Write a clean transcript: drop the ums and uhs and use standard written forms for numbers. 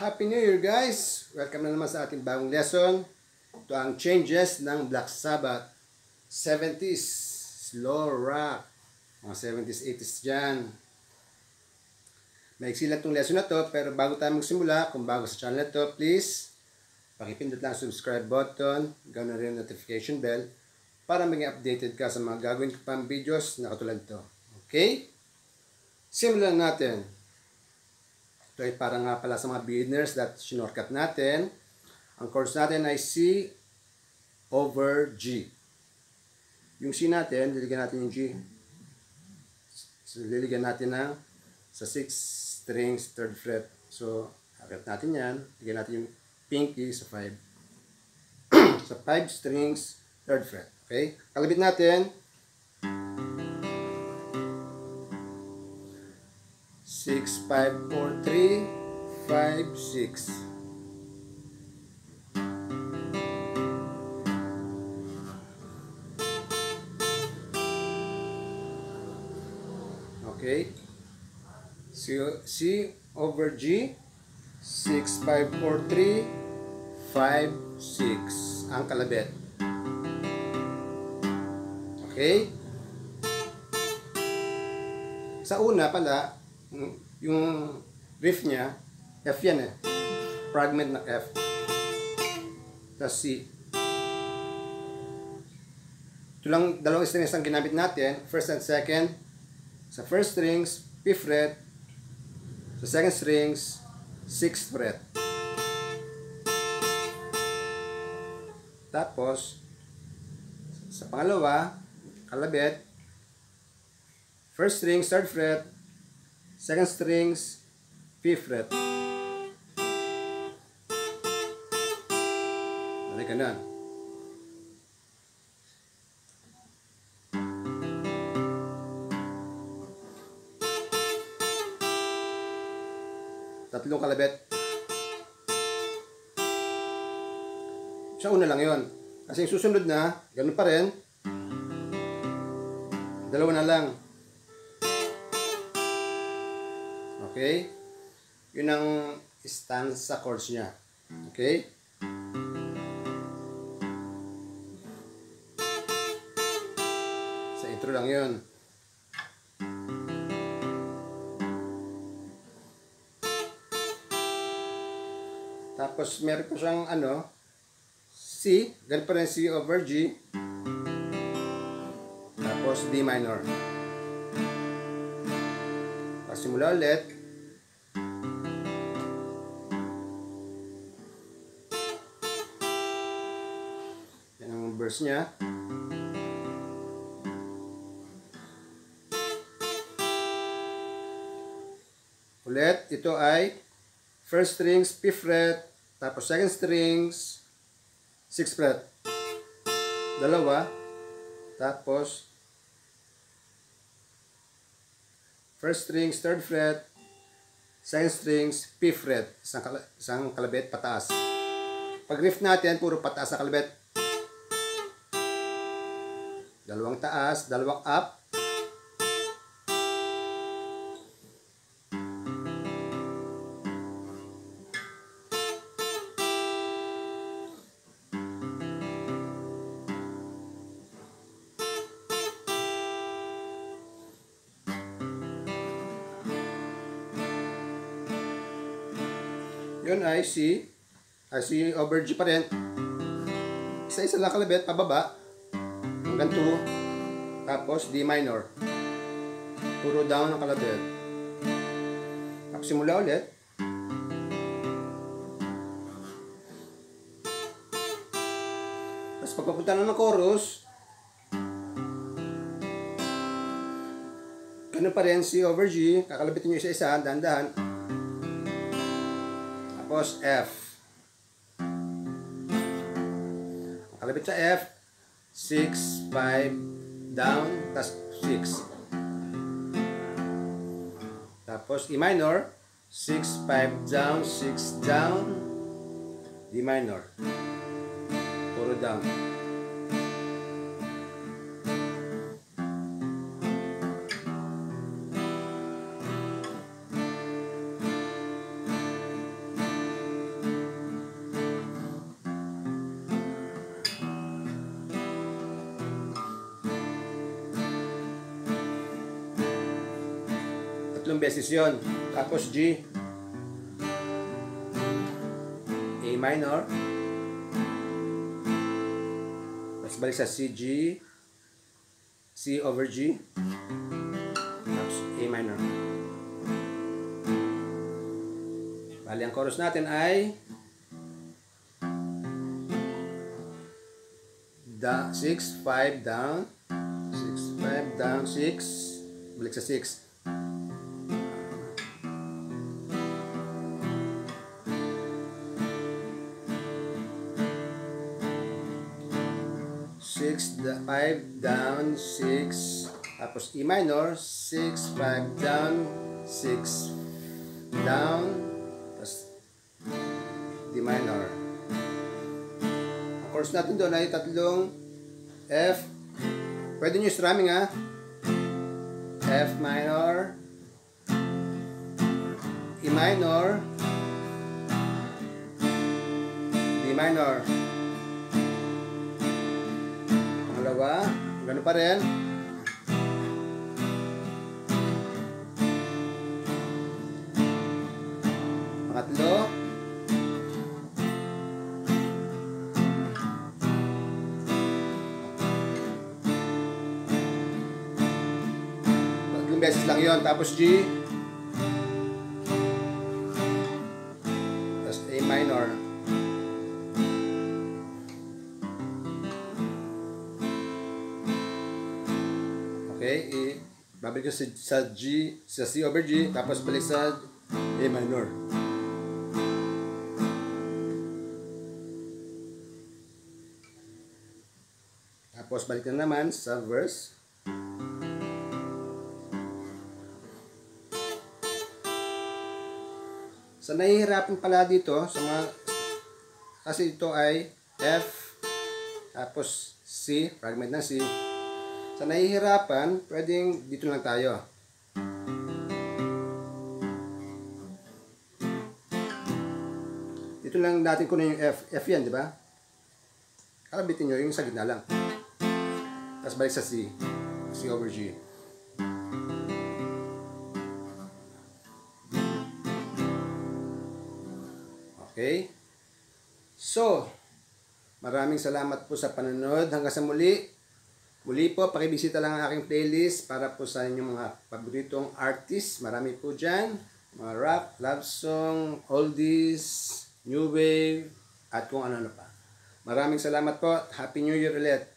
Happy New Year guys! Welcome na naman sa ating bagong lesson. Ito ang changes ng Black Sabbath 70s slow rock. Mga 70s, 80s dyan. Maiksi lang itong lesson na to, pero bago tayo magsimula, kung bago sa channel na to, please pakipindot lang subscribe button, ganoon rin notification bell para maging updated ka sa mga gagawin ko pang videos na katulad to. Okay? Simulan natin. Ito ay para nga pala sa mga beginners that sinorkat natin. Ang chords natin ay C over G. Yung C natin, liligan natin yung G. So, liligan natin ng sa 6 strings, 3rd fret. So, akit natin yan. Liligan natin yung pinky sa 5. Sa 5 strings, 3rd fret. Okay? Kalabit natin. 6, 5, 4, 3, 5, 6. Okay. C over G. 6, 5, 4, 3, 5, 6. Ang kalabit. Okay. Sa una pala, yung riff niya, F yan eh. Fragment na F. Tapos C. Ito lang, dalawang strings ang ginamit natin. First and second. Sa first strings, 5th fret. Sa second strings, 6th fret. Tapos, sa pangalawa, kalabit. First string, 3rd fret. Second strings, 5th fret. Balik ka na. Tatlong kalabit. Sa una lang yon. Kasi yung susunod na, ganun pa rin. Dalawa na lang. Okay? Yun ang stanza chords niya. Okay? Sa intro lang yun. Tapos meron po siyang C. Ganun pa rin C over G. Tapos D minor. Pasimula ulit. Yan ang verse niya. Ulit, ito ay first strings, 5th fret, tapos second strings, 6th fret. Dalawa, tapos first strings, 3rd fret, second strings, 5th fret. Isang kalabit pataas. Pag riff natin, puro pataas na kalabit. Dalawang taas, dalawang up. Yun ay C over G pa rin. Isa-isa lang kalabit, pababa. Hanggang 2. Tapos D minor. Puro down ang kalabit. Tapos simula ulit. Tapos pagpapunta na ng chorus, ganun pa rin C over G. Kakalabitin nyo isa-isa, dahan-dahan. Tapos F. Kalabit sa F, 6, 5, down, tapos 6. Tapos E minor, 6, 5, down, 6, down, D minor. Puro down. Tatlong beses yon. Tapos G, A minor, tapos balik sa C, G, C over G, tapos A minor. Bali, ang chorus natin ay 6, 5 down, 6, 5 down, 6, balik sa 6. 6, 5 down, 6, tapos E minor, 6, 5 down, 6 down, tapos D minor. Ang chords natin doon ay tatlong F. Pwede nyo strumming ha. F minor, E minor, D minor. Pangalawa, gano'n pa rin. Pangatlo, tatlong beses lang yon. Tapos G, tapos A minor. Okay, babalik ko sa G, sa C over G, tapos balik sa A minor. Tapos balik na naman sa verse. Sa nahihirapan pala dito, sa mga, kasi ito ay F, tapos C, fragment ng C. Sa nahihirapan, pwedeng dito lang tayo. Dito lang natin kunin yung F. F yan, di ba? Kalabitin nyo yung sa gitna lang. Tapos balik sa C. C over G. Okay? So, maraming salamat po sa panonood. Hanggang sa muli. Muli po, pakibisita lang ang aking playlist para po sa inyong mga paboritong artist. Marami po dyan. Mga rap, love song, oldies, new wave, at kung ano-ano pa. Maraming salamat po. Happy New Year ulit.